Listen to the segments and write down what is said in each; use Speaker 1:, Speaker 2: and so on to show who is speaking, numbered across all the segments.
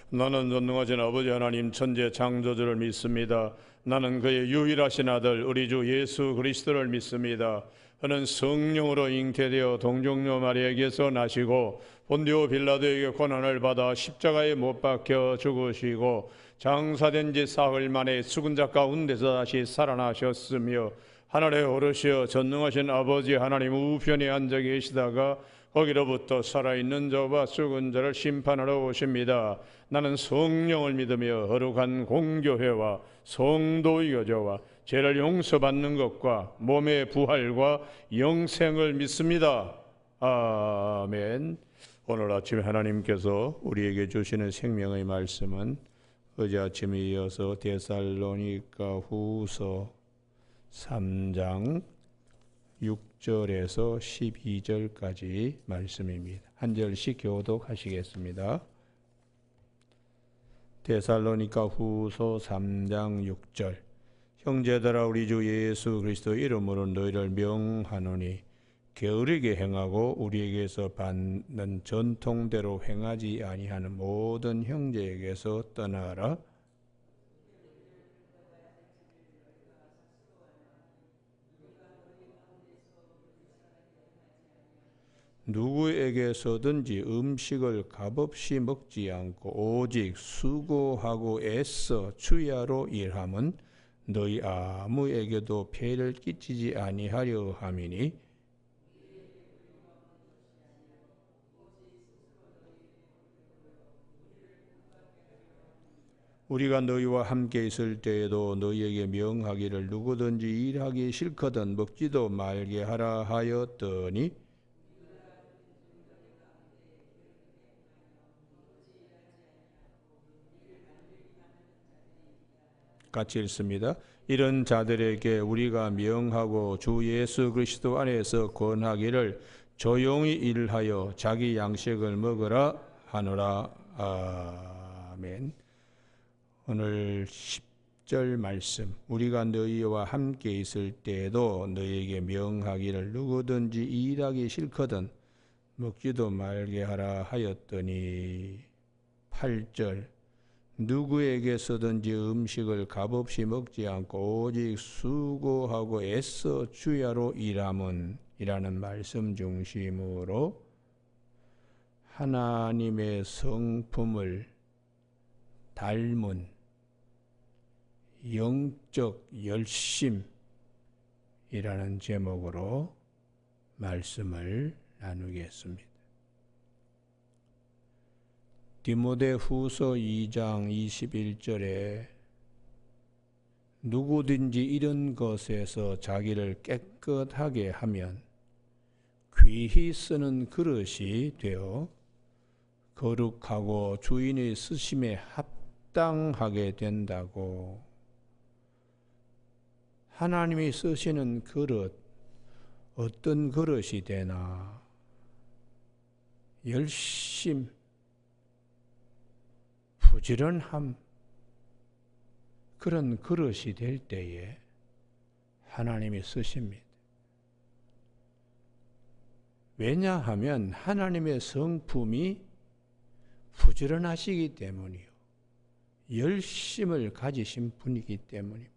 Speaker 1: 나는 전능하신 아버지 하나님 천재 창조주를 믿습니다. 나는 그의 유일하신 아들 우리 주 예수 그리스도를 믿습니다. 그는 성령으로 잉태되어 동정녀 마리아에게서 나시고 본디오 빌라도에게 고난을 받아 십자가에 못 박혀 죽으시고 장사된 지 사흘 만에 죽은 자 가운데서 다시 살아나셨으며 하늘에 오르시어 전능하신 아버지 하나님 우편에 앉아 계시다가 거기로부터 살아있는 자와 죽은 자를 심판하러 오십니다. 나는 성령을 믿으며 거룩한 공교회와 성도의 교제와 죄를 용서받는 것과 몸의 부활과 영생을 믿습니다. 아멘. 오늘 아침에 하나님께서 우리에게 주시는 생명의 말씀은 어제 아침에 이어서 데살로니가 후서 3장 6절에서 12절까지 말씀입니다. 한 절씩 교독하시겠습니다. 데살로니가 후서 3장 6절. 형제들아 우리 주 예수 그리스도 이름으로 너희를 명하노니 게으르게 행하고 우리에게서 받는 전통대로 행하지 아니하는 모든 형제에게서 떠나라. 누구에게서든지 음식을 값없이 먹지 않고 오직 수고하고 애써 주야로 일함은 너희 아무에게도 폐를 끼치지 아니하려 함이니 우리가 너희와 함께 있을 때에도 너희에게 명하기를 누구든지 일하기 싫거든 먹지도 말게 하라 하였더니 같이 읽습니다. 이런 자들에게 우리가 명하고 주 예수 그리스도 안에서 권하기를 조용히 일하여 자기 양식을 먹으라 하노라. 아멘. 오늘 10절 말씀. 우리가 너희와 함께 있을 때에도 너희에게 명하기를 누구든지 일하기 싫거든 먹지도 말게 하라 하였더니 8절. 누구에게서든지 음식을 값없이 먹지 않고 오직 수고하고 애써 주야로 일함은 이라는 말씀 중심으로 하나님의 성품을 닮은 영적 열심이라는 제목으로 말씀을 나누겠습니다. 디모데후서 2장 21절에 누구든지 이런 것에서 자기를 깨끗하게 하면 귀히 쓰는 그릇이 되어 거룩하고 주인의 쓰심에 합당하게 된다고. 하나님이 쓰시는 그릇, 어떤 그릇이 되나? 열심, 부지런함, 그런 그릇이 될 때에 하나님이 쓰십니다. 왜냐하면 하나님의 성품이 부지런하시기 때문이요. 열심을 가지신 분이기 때문입니다.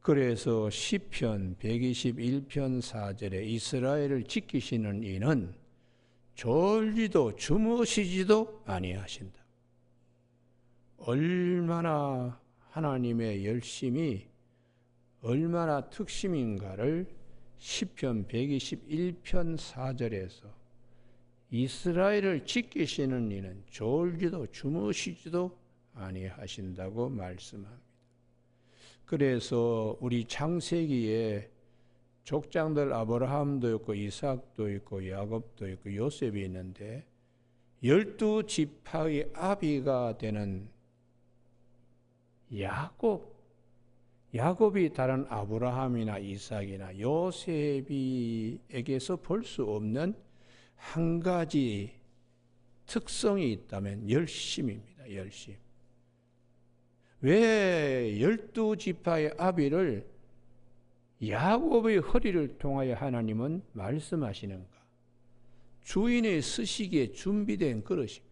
Speaker 1: 그래서 시편 121편 4절에 이스라엘을 지키시는 이는 졸지도 주무시지도 아니하신다. 얼마나 하나님의 열심이 얼마나 특심인가를 시편 121편 4절에서 이스라엘을 지키시는 이는 졸지도 주무시지도 아니하신다고 말씀합니다. 그래서 우리 창세기에 족장들 아브라함도 있고 이삭도 있고 야곱도 있고 요셉이 있는데 12지파의 아비가 되는 야곱이 다른 아브라함이나 이삭이나 요셉에게서 볼 수 없는 한 가지 특성이 있다면 열심입니다. 열심. 왜 12지파의 아비를 야곱의 허리를 통하여 하나님은 말씀하시는가? 주인의 쓰시기에 준비된 그릇입니다.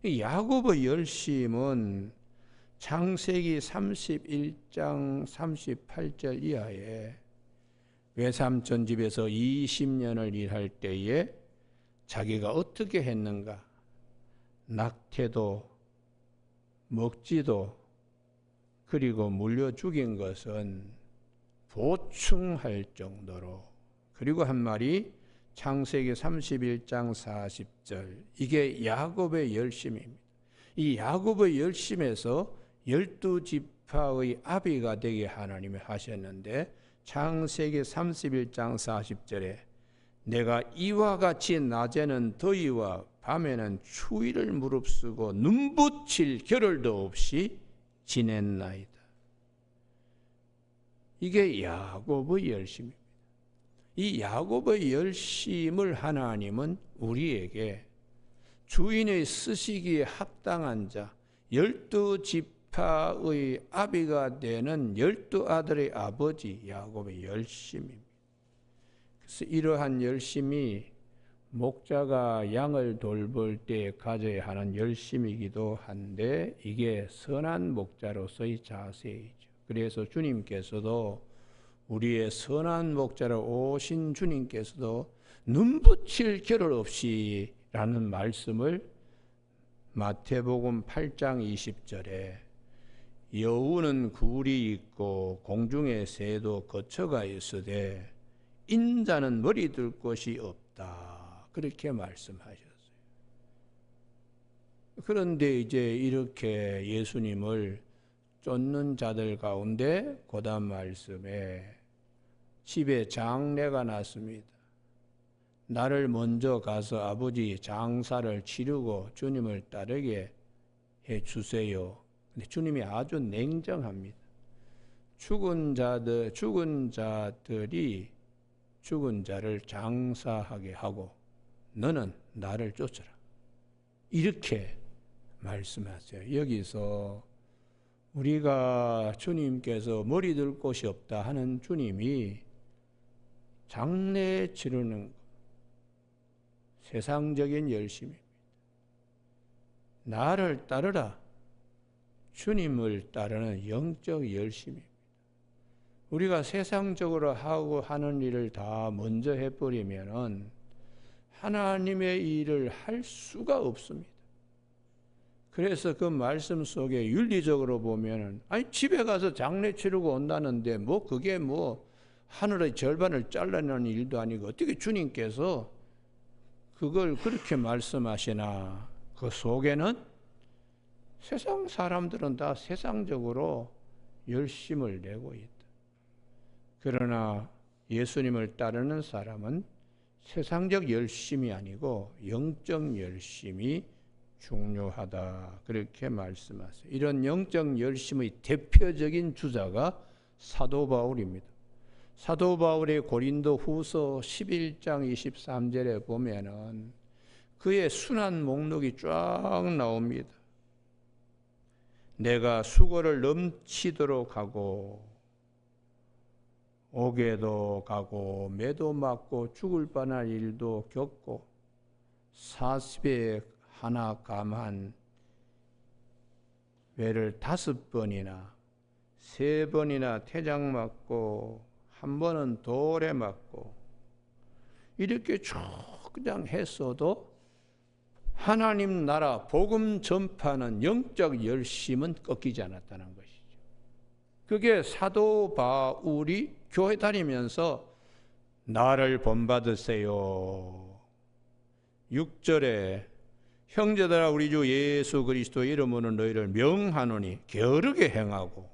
Speaker 1: 이 야곱의 열심은 창세기 31장 38절 이하에 외삼촌 집에서 20년을 일할 때에 자기가 어떻게 했는가? 낙태도 먹지도 그리고 물려 죽인 것은 보충할 정도로, 그리고 한 말이 창세기 31장 40절, 이게 야곱의 열심입니다. 이 야곱의 열심에서 12지파의 아비가 되게 하나님이 하셨는데, 창세기 31장 40절에 내가 이와 같이 낮에는 더위와 밤에는 추위를 무릅쓰고 눈붙일 겨를도 없이 지냈나이다. 이게 야곱의 열심입니다. 이 야곱의 열심을 하나님은 우리에게 주인의 쓰시기에 합당한 자, 12지파의 아비가 되는 12아들의 아버지 야곱의 열심입니다. 그래서 이러한 열심이 목자가 양을 돌볼 때 가져야 하는 열심이기도 한데, 이게 선한 목자로서의 자세이죠. 그래서 주님께서도, 우리의 선한 목자로 오신 주님께서도 눈붙일 겨를 없이 라는 말씀을 마태복음 8장 20절에 여우는 굴이 있고 공중의 새도 거처가 있으되 인자는 머리 둘 곳이 없다, 그렇게 말씀하셨어요. 그런데 이제 이렇게 예수님을 쫓는 자들 가운데 고단 말씀에 집에 장례가 났습니다. 나를 먼저 가서 아버지 장사를 치르고 주님을 따르게 해주세요. 근데 주님이 아주 냉정합니다. 죽은 자들이 죽은 자를 장사하게 하고 너는 나를 쫓아라, 이렇게 말씀하세요. 여기서 우리가 주님께서 머리 둘 곳이 없다 하는 주님이 장례 치르는 것, 세상적인 열심입니다. 나를 따르라, 주님을 따르는 영적 열심입니다. 우리가 세상적으로 하고 하는 일을 다 먼저 해버리면은 하나님의 일을 할 수가 없습니다. 그래서 그 말씀 속에 윤리적으로 보면은, 아니 집에 가서 장례 치르고 온다는데 뭐 그게 뭐 하늘의 절반을 잘라내는 일도 아니고 어떻게 주님께서 그걸 그렇게 말씀하시나. 그 속에는 세상 사람들은 다 세상적으로 열심을 내고 있다. 그러나 예수님을 따르는 사람은 세상적 열심이 아니고 영적 열심이 중요하다, 그렇게 말씀하세요. 이런 영적 열심의 대표적인 주자가 사도 바울입니다. 사도 바울의 고린도 후서 11장 23절에 보면은 그의 순환 목록이 쫙 나옵니다. 내가 수고를 넘치도록 하고 옥에도 가고 매도 맞고 죽을 뻔한 일도 겪고 40에 하나 감한 외를 5번이나 3번이나 태장 맞고 1번은 돌에 맞고 이렇게 쭉 그냥 했어도 하나님 나라 복음 전파하는 영적 열심은 꺾이지 않았다는 것이죠. 그게 사도 바울이 교회 다니면서 나를 본받으세요. 6절에 형제들아 우리 주 예수 그리스도 이름으로 너희를 명하노니 게으르게 행하고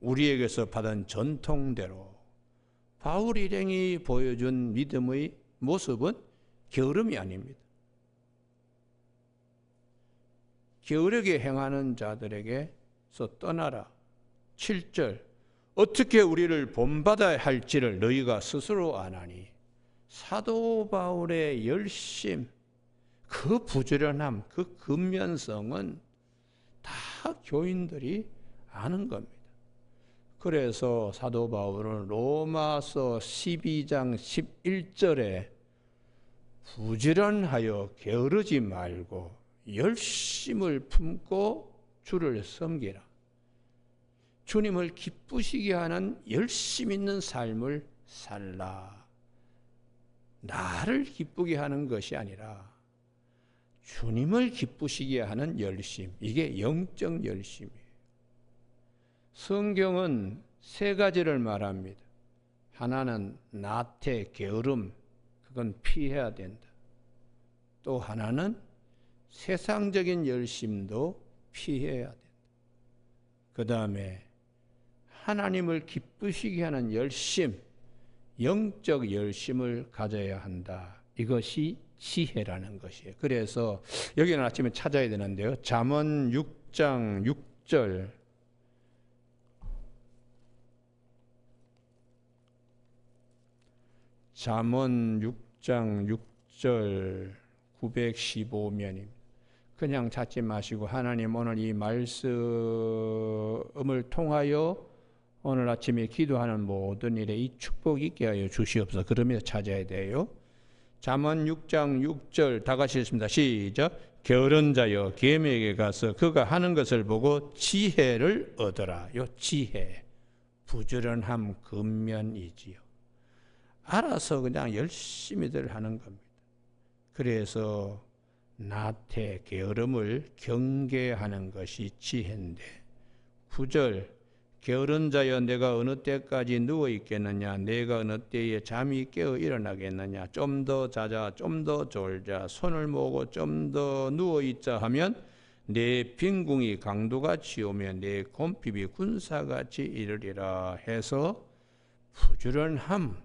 Speaker 1: 우리에게서 받은 전통대로. 바울 일행이 보여준 믿음의 모습은 게으름이 아닙니다. 게으르게 행하는 자들에게서 떠나라. 7절 어떻게 우리를 본받아야 할지를 너희가 스스로 아나니. 사도 바울의 열심, 그 부지런함, 그 근면성은 다 교인들이 아는 겁니다. 그래서 사도 바울은 로마서 12장 11절에 부지런하여 게으르지 말고
Speaker 2: 열심을 품고 주를 섬기라. 주님을 기쁘시게 하는 열심 있는 삶을 살라. 나를 기쁘게 하는 것이 아니라 주님을 기쁘시게 하는 열심, 이게 영적 열심이에요. 성경은 세 가지를 말합니다. 하나는 나태, 게으름, 그건 피해야 된다. 또 하나는 세상적인 열심도 피해야 된다. 그 다음에 하나님을 기쁘시게 하는 열심, 영적 열심을 가져야 한다. 이것이 지혜라는 것이에요. 그래서 여기는 아침에 찾아야 되는데요. 잠언 6장 6절. 잠언 6장 6절 915면입니다. 그냥 찾지 마시고 하나님 오늘 이 말씀을 통하여 오늘 아침에 기도하는 모든 일에 이 축복 있게 하여 주시옵소서. 그러면서 찾아야 돼요. 잠언 6장 6절 다 같이 읽습니다. 시작. 게으른 자여 계명에게 가서 그가 하는 것을 보고 지혜를 얻어라. 요 지혜, 부지런함, 근면이지요. 알아서 그냥 열심히들 하는 겁니다. 그래서 나태, 게으름을 경계하는 것이 지혜인데 9절 게으른 자여 내가 어느 때까지 누워 있겠느냐 내가 어느 때에 잠이 깨어 일어나겠느냐 좀 더 자자 좀 더 졸자 손을 모으고 좀 더 누워 있자 하면 내 빈궁이 강도같이 오며 내 곰핍이 군사같이 이르리라 해서 부지런함,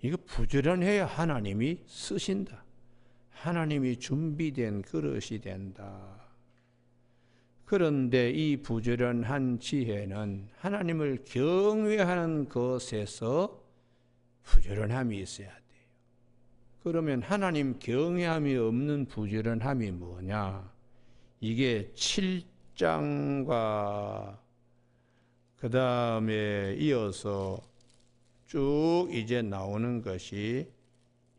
Speaker 2: 이거 부지런해야 하나님이 쓰신다. 하나님이 준비된 그릇이 된다. 그런데 이 부지런한 지혜는 하나님을 경외하는 것에서 부지런함이 있어야 돼요. 그러면 하나님 경외함이 없는 부지런함이 뭐냐? 이게 7장과 그 다음에 이어서 쭉 이제 나오는 것이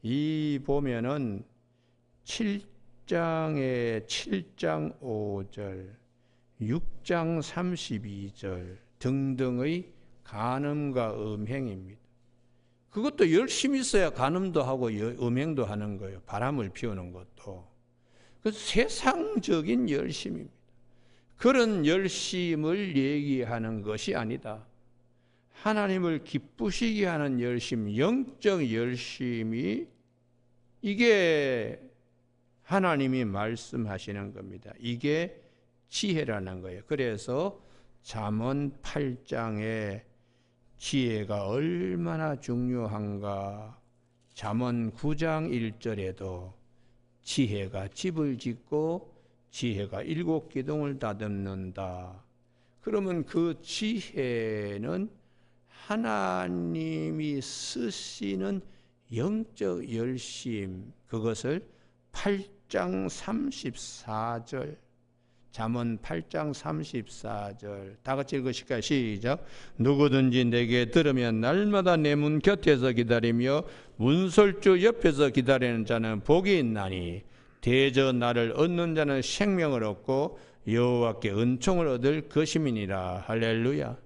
Speaker 2: 이 보면은 7장에 7장 5절 6장 32절 등등의 간음과 음행입니다. 그것도 열심히 있어야 간음도 하고 음행도 하는 거예요. 바람을 피우는 것도. 그래서 세상적인 열심입니다. 그런 열심을 얘기하는 것이 아니다. 하나님을 기쁘시게 하는 열심, 영적 열심이 이게 하나님이 말씀하시는 겁니다. 이게 지혜라는 거예요. 그래서 잠언 8장에 지혜가 얼마나 중요한가. 잠언 9장 1절에도 지혜가 집을 짓고 지혜가 7기둥을 다듬는다. 그러면 그 지혜는 하나님이 쓰시는 영적 열심, 그것을 8장 34절 잠언 8장 34절 다 같이 읽으실까요? 시작. 누구든지 내게 들으면 날마다 내 문 곁에서 기다리며 문설주 옆에서 기다리는 자는 복이 있나니 대저 나를 얻는 자는 생명을 얻고 여호와께 은총을 얻을 것임이니라. 할렐루야.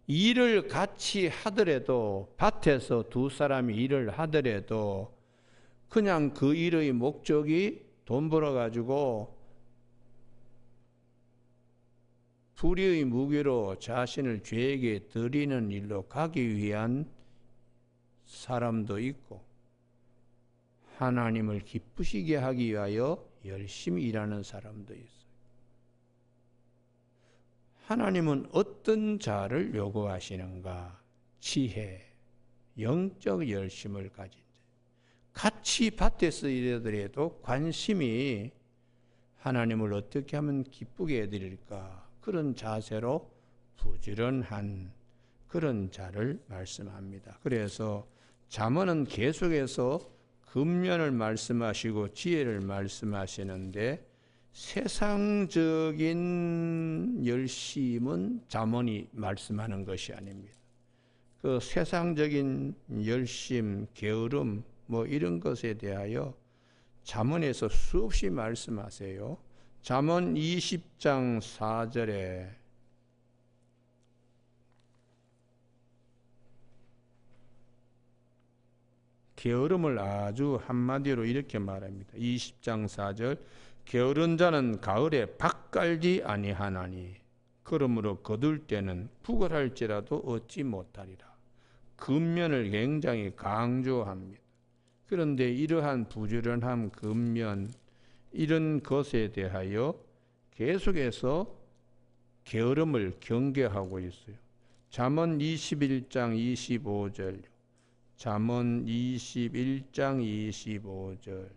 Speaker 2: 일을 같이 하더라도 밭에서 두 사람이 일을 하더라도 그냥 그 일의 목적이 돈 벌어가지고 불의의 무기로 자신을 죄에게 드리는 일로 가기 위한 사람도 있고 하나님을 기쁘시게 하기 위하여 열심히 일하는 사람도 있어요. 하나님은 어떤 자를 요구하시는가? 지혜, 영적 열심을 가진 자. 같이 밭에서 일하더라도 관심이 하나님을 어떻게 하면 기쁘게 해드릴까? 그런 자세로 부지런한 그런 자를 말씀합니다. 그래서 잠언은 계속해서 근면을 말씀하시고 지혜를 말씀하시는데 세상적인 열심은 잠언이 말씀하는 것이 아닙니다. 그 세상적인 열심, 게으름 뭐 이런 것에 대하여 잠언에서 수없이 말씀하세요. 잠언 20장 4절에 게으름을 아주 한마디로 이렇게 말합니다. 20장 4절 게으른 자는 가을에 밭 깔지 아니하나니 그러므로 거둘 때는 북을 할지라도 얻지 못하리라. 근면을 굉장히 강조합니다. 그런데 이러한 부지런함, 근면 이런 것에 대하여 계속해서 게으름을 경계하고 있어요. 잠언 21장 25절 잠언 21장 25절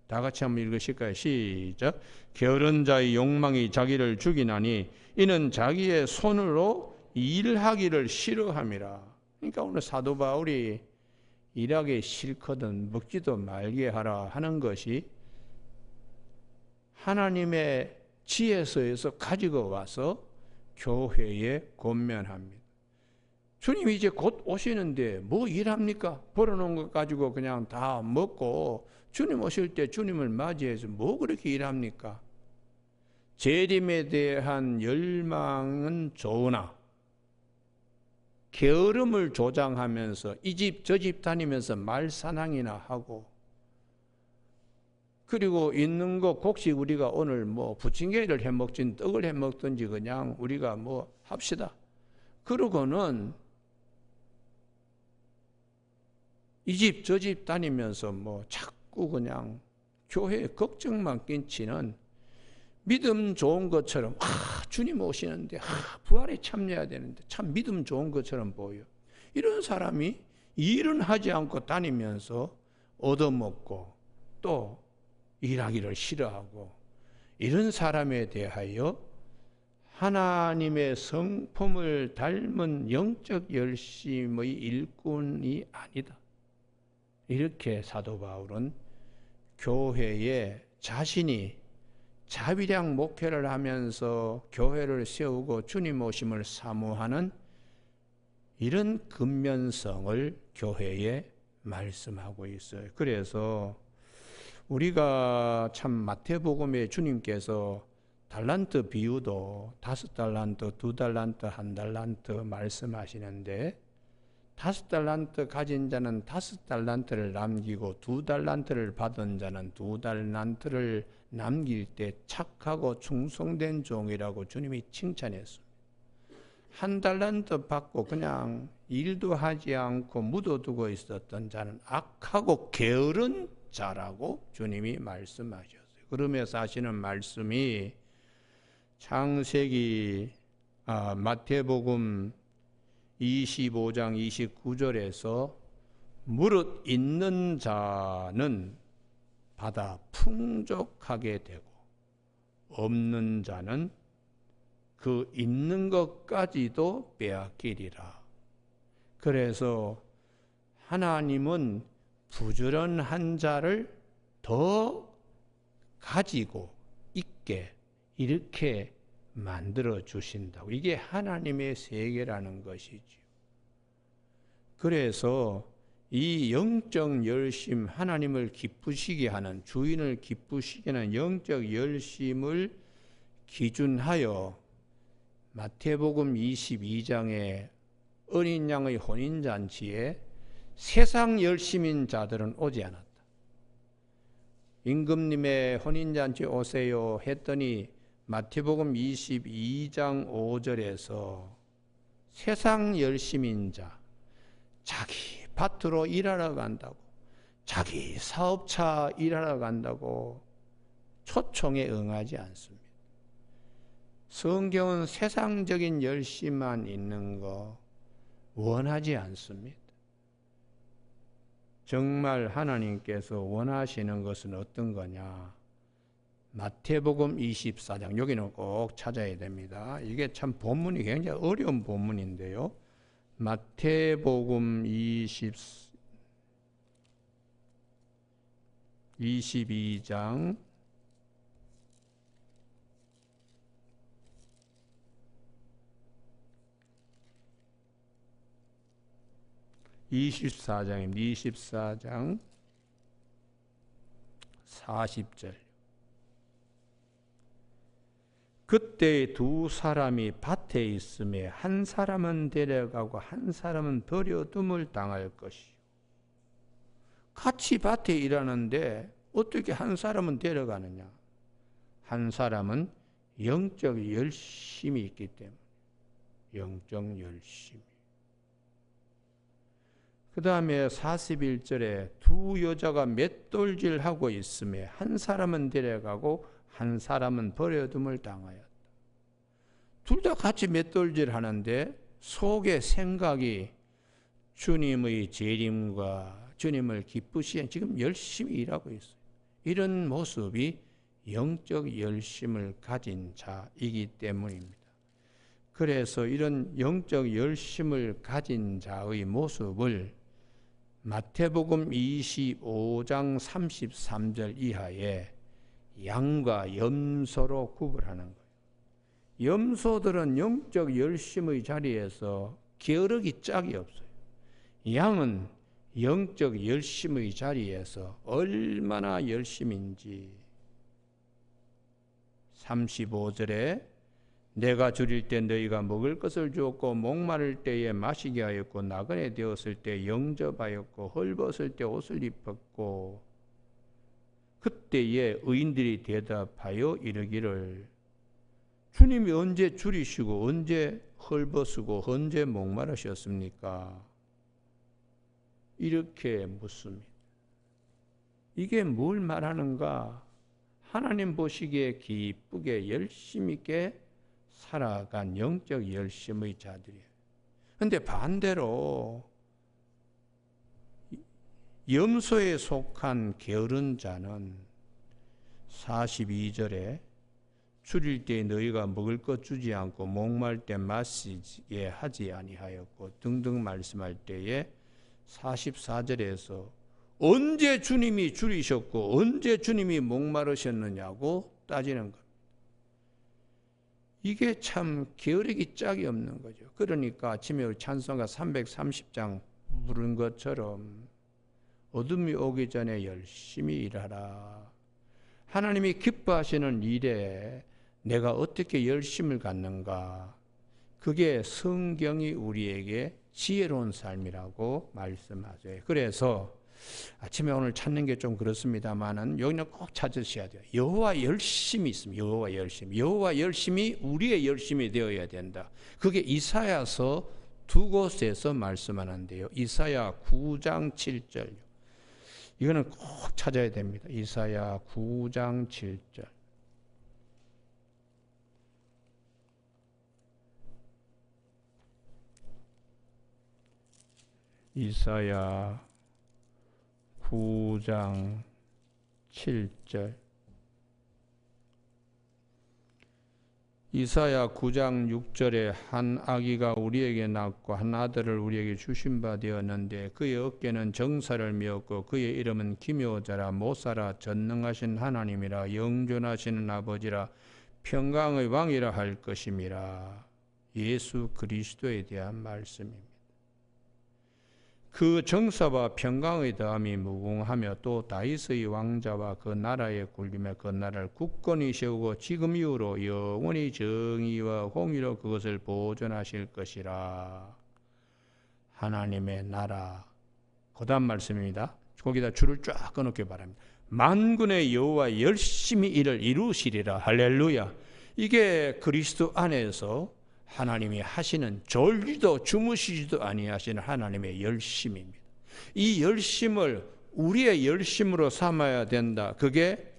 Speaker 2: 다 같이 한번 읽으실까요? 시작. 게으른 자의 욕망이 자기를 죽이나니 이는 자기의 손으로 일하기를 싫어함이라. 그러니까 오늘 사도 바울이 일하기 싫거든 먹지도 말게 하라 하는 것이 하나님의 지혜서에서 가지고 와서 교회에 권면합니다. 주님이 이제 곧 오시는데 뭐 일합니까? 벌어놓은 것 가지고 그냥 다 먹고 주님 오실 때 주님을 맞이해서 뭐 그렇게 일합니까? 재림에 대한 열망은 좋으나 게으름을 조장하면서 이 집 저 집 다니면서 말사낭이나 하고 그리고 있는 거 곡식 우리가 오늘 뭐 부침개를 해먹든 떡을 해먹든지 그냥 우리가 뭐 합시다. 그러고는 이 집 저 집 다니면서 뭐 자꾸 그냥 교회에 걱정만 끼치는 믿음 좋은 것처럼 주님 오시는데 부활에 참여해야 되는데 참 믿음 좋은 것처럼 보여. 이런 사람이 일은 하지 않고 다니면서 얻어먹고 또 일하기를 싫어하고 이런 사람에 대하여 하나님의 성품을 닮은 영적 열심의 일꾼이 아니다. 이렇게 사도 바울은 교회에 자신이 자비량 목회를 하면서 교회를 세우고 주님 오심을 사모하는 이런 근면성을 교회에 말씀하고 있어요. 그래서 우리가 참 마태복음에 주님께서 달란트 비유도 5달란트, 2달란트, 1달란트 말씀하시는데 5달란트 가진 자는 5달란트를 남기고 2달란트를 받은 자는 2달란트를 남길 때 착하고 충성된 종이라고 주님이 칭찬했습니다. 1달란트 받고 그냥 일도 하지 않고 묻어두고 있었던 자는 악하고 게으른 자라고 주님이 말씀하셨어요. 그러면서 하시는 말씀이 마태복음 25장 29절에서 무릇 있는 자는 받아 풍족하게 되고 없는 자는 그 있는 것까지도 빼앗기리라. 그래서 하나님은 부지런한 자를 더 가지고 있게 이렇게 만들어 주신다고. 이게 하나님의 세계라는 것이지요. 그래서 이 영적 열심, 하나님을 기쁘시게 하는, 주인을 기쁘시게 하는 영적 열심을 기준하여 마태복음 22장에 어린 양의 혼인잔치에 세상 열심인 자들은 오지 않았다. 임금님의 혼인잔치 오세요 했더니 마태복음 22장 5절에서 세상 열심인 자, 자기 밭으로 일하러 간다고, 자기 사업차 일하러 간다고 초청에 응하지 않습니다. 성경은 세상적인 열심만 있는 거 원하지 않습니다. 정말 하나님께서 원하시는 것은 어떤 거냐? 마태복음 24장, 여기는 꼭 찾아야 됩니다. 이게 참 본문이 굉장히 어려운 본문인데요. 마태복음 22장 24장 40절 그때 두 사람이 밭에 있음에 한 사람은 데려가고 한 사람은 버려둠을 당할 것이요. 같이 밭에 일하는데 어떻게 한 사람은 데려가느냐? 한 사람은 영적 열심이 있기 때문에. 영적 열심. 그 다음에 41절에 두 여자가 맷돌질하고 있음에 한 사람은 데려가고 한 사람은 버려둠을 당하였다. 둘 다 같이 맷돌질 하는데 속에 생각이 주님의 재림과 주님을 기쁘시에 지금 열심히 일하고 있어요. 이런 모습이 영적 열심을 가진 자이기 때문입니다. 그래서 이런 영적 열심을 가진 자의 모습을 마태복음 25장 33절 이하에 양과 염소로 구분하는 거예요. 염소들은 영적 열심의 자리에서 게으르기 짝이 없어요. 양은 영적 열심의 자리에서 얼마나 열심인지 35절에 내가 줄일 때 너희가 먹을 것을 주었고 목마를 때에 마시게 하였고 나그네 되었을 때 영접하였고 헐벗을 때 옷을 입혔고 그때에 의인들이 대답하여 이르기를 주님이 언제 줄이시고 언제 헐벗으고 언제 목마르셨습니까? 이렇게 묻습니다. 이게 뭘 말하는가? 하나님 보시기에 기쁘게 열심 있게 살아간 영적 열심의 자들이에요. 그런데 반대로 염소에 속한 게으른 자는 42절에 줄일 때 너희가 먹을 것 주지 않고 목말 때 마시게 하지 아니하였고 등등 말씀할 때에 44절에서 언제 주님이 줄이셨고 언제 주님이 목마르셨느냐고 따지는 겁니다. 이게 참 게으르기 짝이 없는 거죠. 그러니까 아침에 찬송가 330장 부른 것처럼 어둠이 오기 전에 열심히 일하라. 하나님이 기뻐하시는 일에 내가 어떻게 열심을 갖는가? 그게 성경이 우리에게 지혜로운 삶이라고 말씀하세요. 그래서 아침에 오늘 찾는 게 좀 그렇습니다만은 여기는 꼭 찾으셔야 돼요. 여호와 열심이 있습니다. 여호와 열심. 여호와 열심이 우리의 열심이 되어야 된다. 그게 이사야서 두 곳에서 말씀하는데요. 이사야 9장 7절. 이거는 꼭 찾아야 됩니다. 이사야 9장 7절. 이사야 9장 7절. 이사야 9장 6절에 한 아기가 우리에게 낳고 한 아들을 우리에게 주신 바 되었는데 그의 어깨는 정사를 메었고 그의 이름은 기묘자라 모사라 전능하신 하나님이라 영존하시는 아버지라 평강의 왕이라 할 것임이라. 예수 그리스도에 대한 말씀입니다. 그 정사와 평강의 다음이 무궁하며 또 다윗의 왕자와 그 나라의 굴림에 그 나라를 굳건히 세우고 지금 이후로 영원히 정의와 공의로 그것을 보존하실 것이라. 하나님의 나라. 그 다음 말씀입니다. 거기다 줄을 쫙 끊었기 바랍니다. 만군의 여호와 열심히 이를 이루시리라. 할렐루야. 이게 그리스도 안에서 하나님이 하시는 졸지도 주무시지도 아니하시는 하나님의 열심입니다. 이 열심을 우리의 열심으로 삼아야 된다. 그게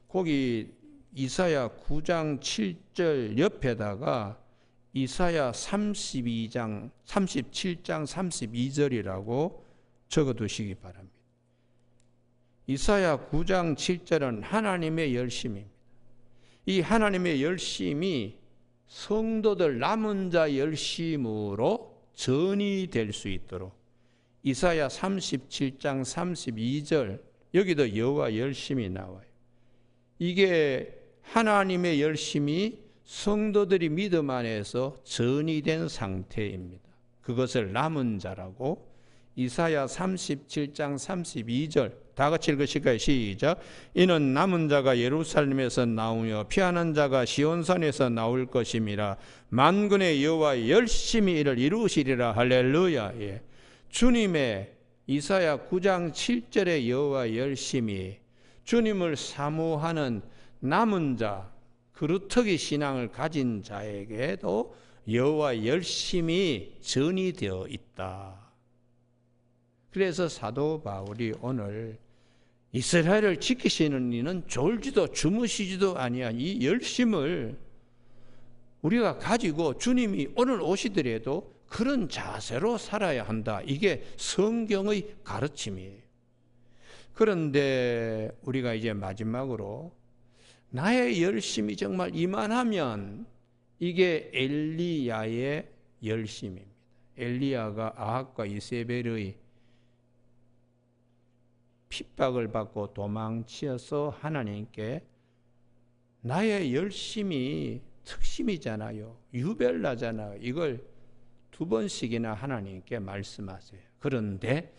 Speaker 2: 거기 이사야 9장 7절 옆에다가 이사야 37장 32절이라고 적어두시기 바랍니다. 이사야 9장 7절은 하나님의 열심입니다. 이 하나님의 열심이 성도들 남은 자 열심으로 전이 될 수 있도록 이사야 37장 32절 여기도 여호와 열심이 나와요. 이게 하나님의 열심이 성도들이 믿음 안에서 전이 된 상태입니다. 그것을 남은 자라고 이사야 37장 32절 다 같이 읽으실까요? 시작. 이는 남은 자가 예루살렘에서 나오며 피하는 자가 시온산에서 나올 것임이라. 만군의 여호와 열심히 이를 이루시리라. 할렐루야. 예. 주님의 이사야 9장 7절의 여호와 열심히, 주님을 사모하는 남은 자, 그루터기 신앙을 가진 자에게도 여호와 열심히 전이되어 있다. 그래서 사도 바울이 오늘 이스라엘을 지키시는 이는 졸지도 주무시지도 아니한 이 열심을 우리가 가지고 주님이 오늘 오시더라도 그런 자세로 살아야 한다. 이게 성경의 가르침이에요. 그런데 우리가 이제 마지막으로 나의 열심이 정말 이만하면 이게 엘리야의 열심입니다. 엘리야가 아합과 이세벨의 핍박을 받고 도망치어서 하나님께 나의 열심이 특심이잖아요. 유별나잖아요. 이걸 2번씩이나 하나님께 말씀하세요. 그런데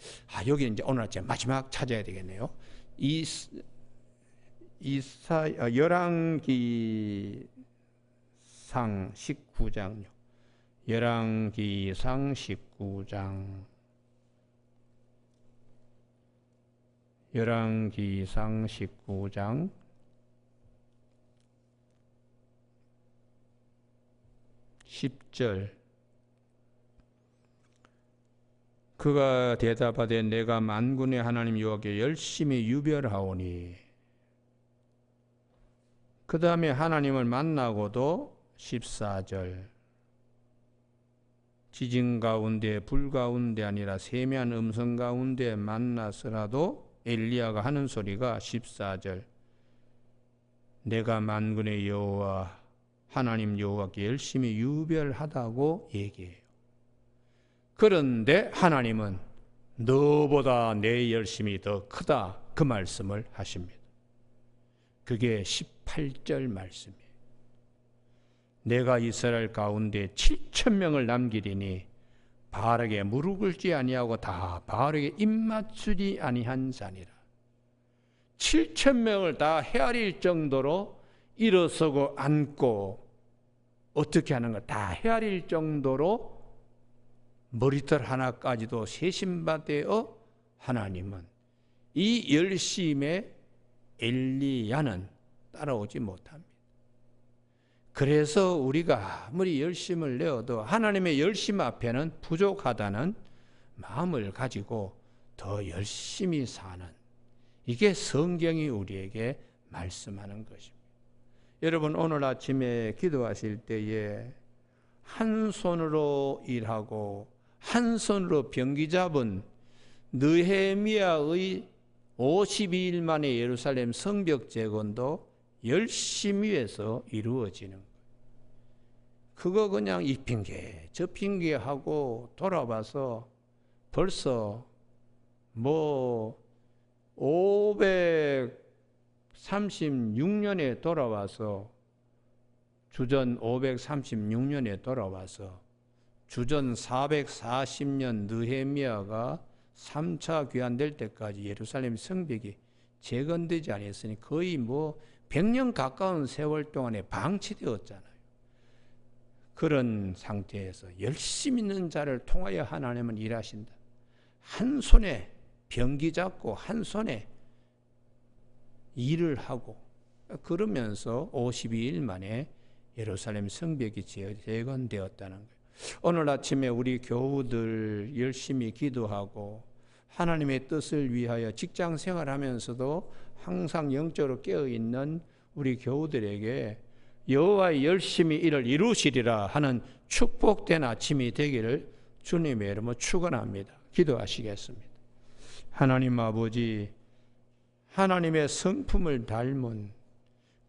Speaker 2: 여기 이제 오늘 아침 마지막 찾아야 되겠네요. 열왕기상 19장요. 열왕기상 19장. 열왕기상 19장 10절. 그가 대답하되 내가 만군의 하나님 여호와께 열심히 유별하오니. 그 다음에 하나님을 만나고도 14절. 지진 가운데 불 가운데 아니라 세미한 음성 가운데 만났으라도 엘리야가 하는 소리가 14절. 내가 만군의 여호와 하나님 여호와께 열심히 유별하다고 얘기해요. 그런데 하나님은 너보다 내 열심이 더 크다, 그 말씀을 하십니다. 그게 18절 말씀이에요. 내가 이스라엘 가운데 7,000명을 남기리니 바알에게 무릎 꿇지 아니하고 다 바알에게 입맞추지 아니한 자니라. 7,000명을 다 헤아릴 정도로 일어서고 앉고 어떻게 하는 걸 다 헤아릴 정도로 머리털 하나까지도 세심받되어 하나님은 이 열심에 엘리야는 따라오지 못합니다. 그래서 우리가 아무리 열심을 내어도 하나님의 열심 앞에는 부족하다는 마음을 가지고 더 열심히 사는, 이게 성경이 우리에게 말씀하는 것입니다. 여러분, 오늘 아침에 기도하실 때에 한 손으로 일하고 한 손으로 병기 잡은 느헤미야의 52일 만에 예루살렘 성벽 재건도 열심히 해서 이루어지는 거예요. 그거 그냥 이 핑계 저 핑계 하고 돌아봐서 벌써 536년에 돌아와서, 주전 536년에 돌아와서 주전 440년 느헤미야가 3차 귀환될 때까지 예루살렘 성벽이 재건되지 않았으니 거의 100년 가까운 세월 동안에 방치되었잖아요. 그런 상태에서 열심 있는 자를 통하여 하나님은 일하신다. 한 손에 병기 잡고 한 손에 일을 하고, 그러면서 52일 만에 예루살렘 성벽이 재건되었다는 거예요. 오늘 아침에 우리 교우들 열심히 기도하고 하나님의 뜻을 위하여 직장 생활하면서도 항상 영적으로 깨어있는 우리 교우들에게 여호와의 열심히 이를 이루시리라 하는 축복된 아침이 되기를 주님의 이름으로 축원합니다. 기도하시겠습니다. 하나님 아버지, 하나님의 성품을 닮은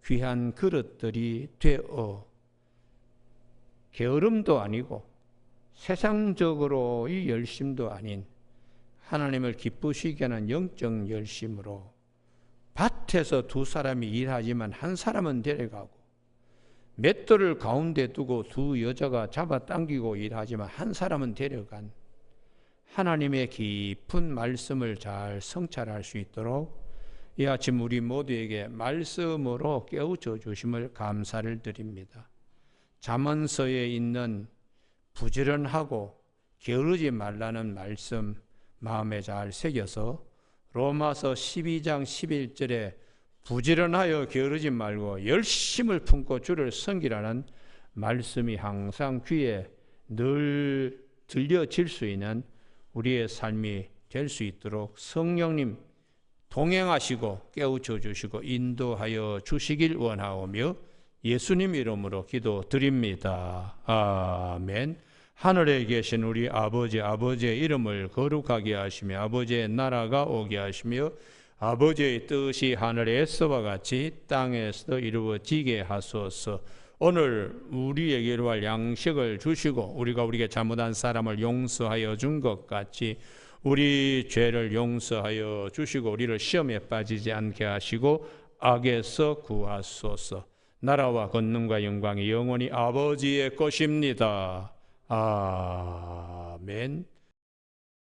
Speaker 2: 귀한 그릇들이 되어 게으름도 아니고 세상적으로의 열심도 아닌 하나님을 기쁘시게 하는 영적 열심으로 밭에서 두 사람이 일하지만 한 사람은 데려가고, 맷돌을 가운데 두고 두 여자가 잡아당기고 일하지만 한 사람은 데려간 하나님의 깊은 말씀을 잘 성찰할 수 있도록 이 아침 우리 모두에게 말씀으로 깨우쳐 주심을 감사를 드립니다. 잠언서에 있는 부지런하고 게으르지 말라는 말씀 마음에 잘 새겨서 로마서 12장 11절에 부지런하여 게으르지 말고 열심을 품고 주를 섬기라는 말씀이 항상 귀에 늘 들려질 수 있는 우리의 삶이 될 수 있도록 성령님 동행하시고 깨우쳐 주시고 인도하여 주시길 원하오며 예수님 이름으로 기도드립니다. 아멘. 하늘에 계신 우리 아버지의 이름을 거룩하게 하시며 아버지의 나라가 오게 하시며 아버지의 뜻이 하늘에서와 같이 땅에서도 이루어지게 하소서. 오늘 우리에게로 할 양식을 주시고 우리가 우리에게 잘못한 사람을 용서하여 준 것 같이 우리 죄를 용서하여 주시고 우리를 시험에 빠지지 않게 하시고 악에서 구하소서. 나라와 권능과 영광이 영원히 아버지의 것입니다. 아멘.